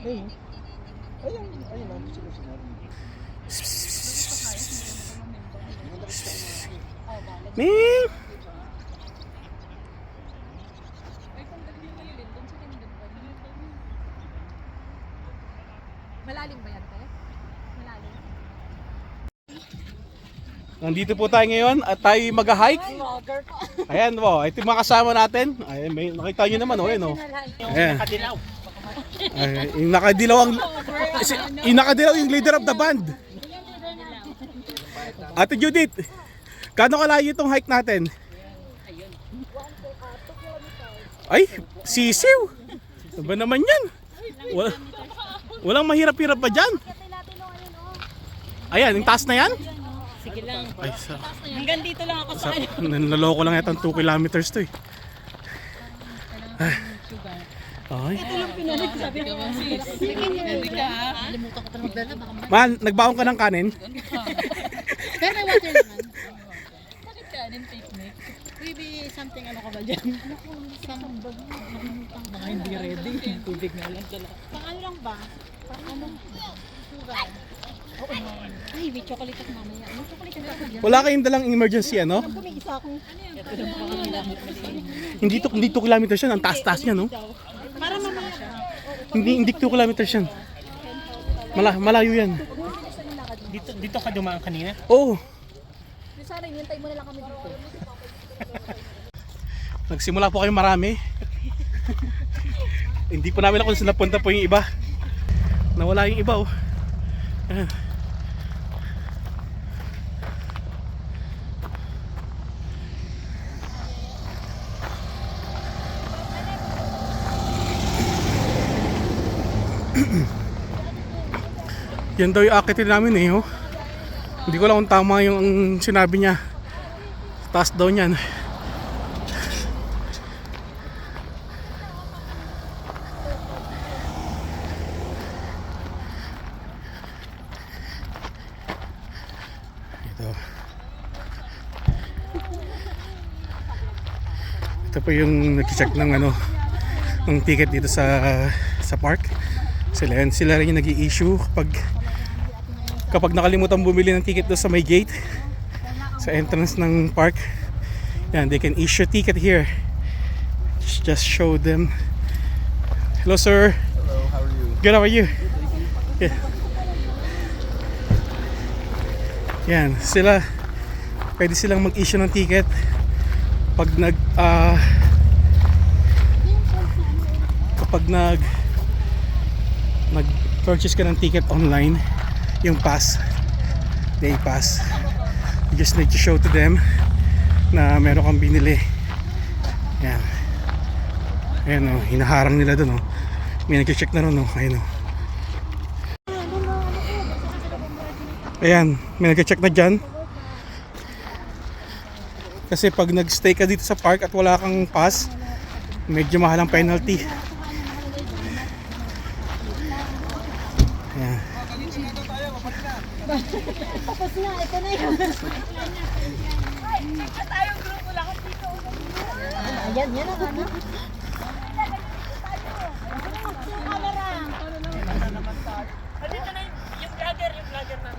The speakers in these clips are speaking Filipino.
Ayun ang sunod. Ming! Malalim ba yan, te? Malalim. Nandito po tayo ngayon at tayo mag-hike. Vlogger ko. Ayan po, ito yung mga kasama natin. Ayan, may nakita nyo naman, oh, ayan, oh. Ayan. Ay, yung nakadilaw yung leader of the band. Ate Judith, gaano kalayo itong hike natin? Ay, sisiw. Ano ba naman yan? Walang mahirap-hirap pa dyan. Ayan, yung taas na yan? Sige lang. Ay, Hanggang dito lang ako sa nanloloko lang yata 2 kilometers to eh. Ay. Ito lang pinalik. Sabi ko, sige ka. Nalimutan ko pa magdala. Man, nagbaon ka ng kanin? Pero may water naman. Bakit kanin picnic? Maybe something ano ka ba dyan? Mga hindi ready. Tubig na lang dala. Pang ano lang ba? Pang ano? Sugar. Oo. Ay, may chocolate at mamaya. May chocolate at ako dyan. Wala kayong dalang emergency ano? May isa akong... Hindi 2 kilometers yan, ang taas-taas niya no? Para mamaya. Hindi 2 kilometers yan. Malayo yan. Dito ka dumaan kanina? Oo. Sana hinintay mo na lang kami dito. Nagsimula po kayo marami. Hindi po namin alam kung saan napunta po yung iba. Nawala yung iba oh. Ayan. Yan daw yung akitin namin eh oh. Hindi ko lang kung tama yung sinabi niya. Taas daw niyan. Ito po yung nag-check ng ano ng ticket dito sa park. Sila rin yung nag-i-issue kapag nakalimutan bumili ng ticket doon sa may gate sa entrance ng park. Yan, they can issue a ticket here. Just show them. Hello sir. Hello, how are you? Good, how are you? Yeah. Yan, pwede silang mag-issue ng ticket pag kapag nag-purchase ka ng ticket online, yung pass, day pass, you just need to show to them na meron kang binili. Yan. Ayan o, hinaharang nila dun o. May nag-check na ron o. Ayan o. Ayan, may nag-check na dyan. Kasi pag nag-stay ka dito sa park at wala kang pass, medyo mahal ang penalty. Ayan. Tapos na, ito na yun. Ay, check na tayong grupo lang dito. Ayan, yan ang ano.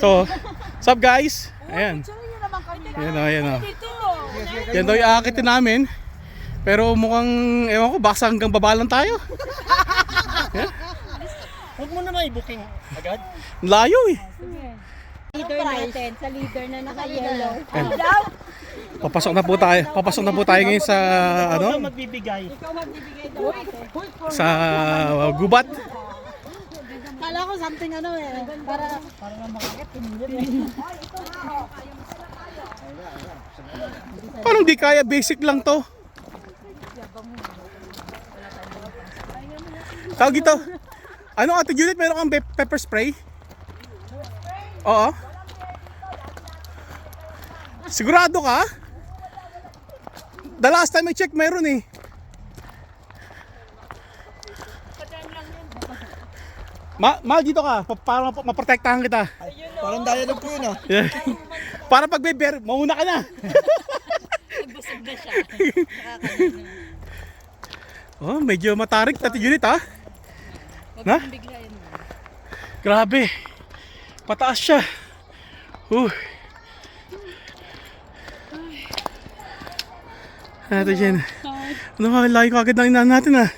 So, what's up guys? Ayan. Ayan o, ayan o. Yan daw yung aakitin namin. Pero mukhang, ewan ko, baka hanggang baba lang tayo. Huwag mo naman i-booking agad. Layo eh. Leader natin, sa leader na naka-yellow. Papasok na po tayo ngayon sa Ikaw ano? magbibigay. Ikaw magbibigay daw ate. Sa gubat. Kala ko something ano eh. Para makakit. Parang di kaya, basic lang to. Tawag ito. Ano Ate Judith, meron kang pepper spray? Oo. Sigurado ka? The last time I check meron eh. Mahal dito ka, para maprotektahan kita. Parang dialogue po yun ah. Para pag may bear, mauna ka na. Nagbusog na siya. Oh, medyo matarik Ate Judith ha? Na? Bigla yan. Grabe. Pataas siya. Ito dyan. Ano ba, layo ko agad ng inaan natin ah.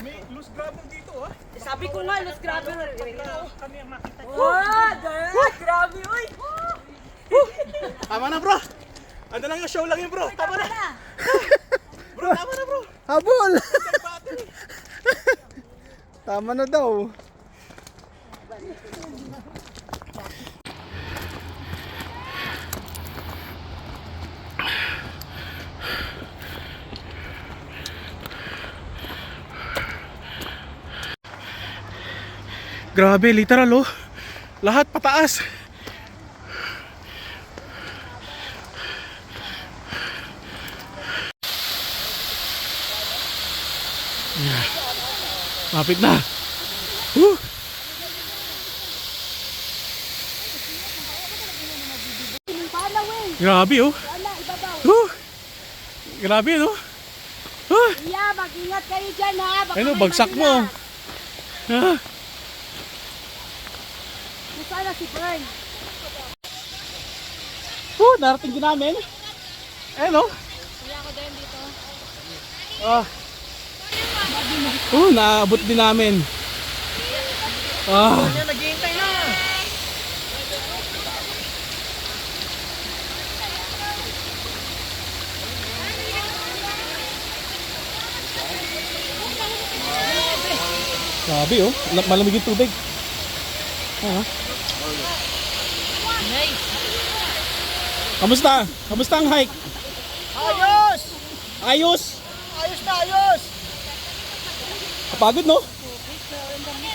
May loose grabber dito ah. Sabi ko nga, let's grab it. Wow, grabe, uy. Tama na bro. Ano lang yung show lang yun bro. Tama na. Bro, tama na bro. Habol! Tama na daw. Grabe, literal oh. Lahat pataas. Mapit na. Grabe oh. Grabe no. Yeah, mag-ingat kayo dyan ha. Baka Ano, may bagsak mo. Ah. Sana si Bern. Narating din namin. Ayun oh. Kaya ako din dito. Naabot din namin. Naghihintay na. Grabe oh. Malamig yung tubig. Kamusta? Kamusta ang hike? Ayos! Ayos! Ayos na ayos! Kapagod no?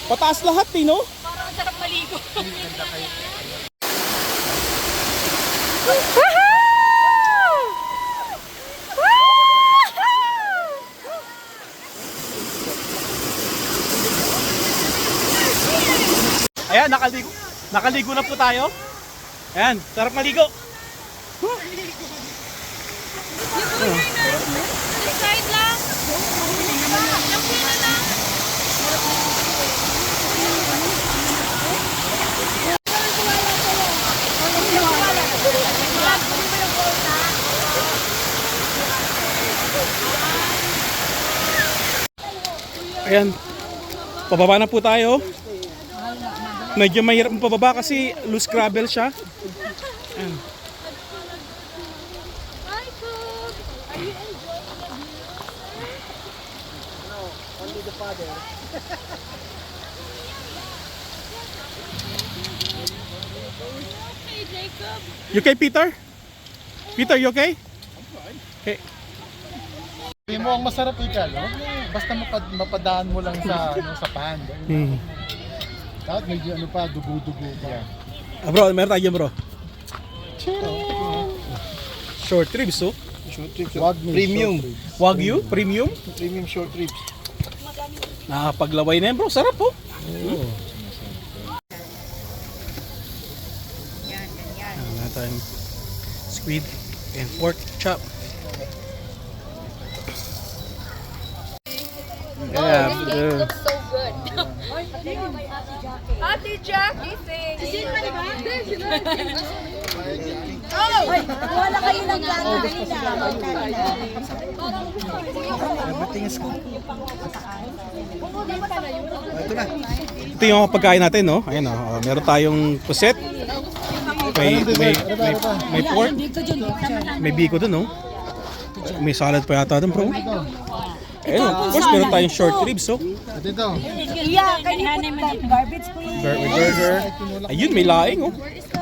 Pataas lahat eh no? Parang ang sarap maligo. Ayan, nakaligo. Nakaligo na po tayo. Ayan, sarap maligo. Side lang. Ayan, pababa na po tayo. Medyo mahirap pababa kasi loose gravel siya. Ayan. Only the father. Hey, Jacob. You okay, Peter? Peter, you okay? Okay. Hindi mo ang masarap ikaw, no? Basta mapadaan mo lang sa sa pan. Tapos medyo ano pa, dugo-dugo pa. Bro, meron tayo bro. Short ribs, oh. Short ribs. Premium. Wagyu, premium. Premium short ribs. Nakapaglaway na yan bro, sarap po. Meron tayong squid and pork chop. Yeah, So good. Ate Jackie, thanks. Oh! Wala kayo ng gana. Ito na. ito yung pagkain natin, no? Ayan, oh. Meron tayong puset. May pork. May biko dun, no? May salad pa yata dun, bro. Ayun, of course, meron tayong short ribs, oh. At ito. Yeah, can you put that garbage please? Burger. Ayun, may laing, oh.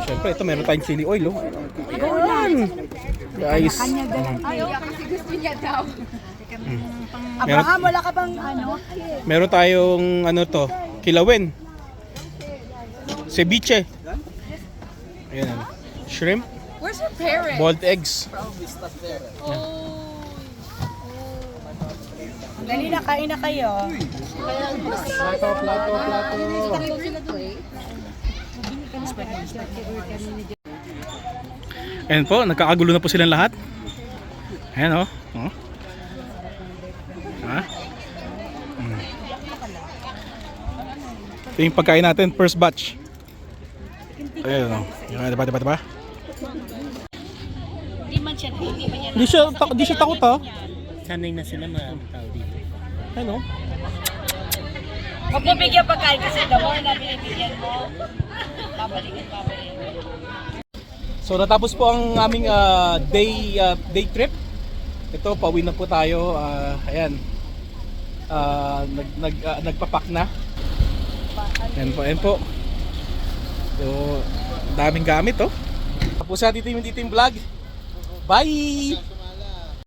Siyempre, ito meron tayong chili oil, oh. Ayan. Guys. Kasi gusto niya daw. Meron, Wala ka bang ano? meron tayong, ano to, kilawin. Ceviche. Ayan, oh. Shrimp. Where's your parents? Boiled eggs. Dali na, kain na kayo. Plato. Ayan po, nagkakagulo na po silang lahat. Ayan oh. Oh. Ha? Ito yung pagkain natin, first batch. Ayan oh. Diba? Hindi man siya, hindi man yan. Di siya takot ha. Sanay na sila mga tao dito. Ayan oh. Huwag mo bigyan pagkain kasi the more na binibigyan mo, babalikin. So natapos po ang aming day trip. Ito, pauwi na po tayo. Ayan. Nagpapak na. Ayan po. So, daming gamit oh. Tapos sa dito yung vlog. Bye!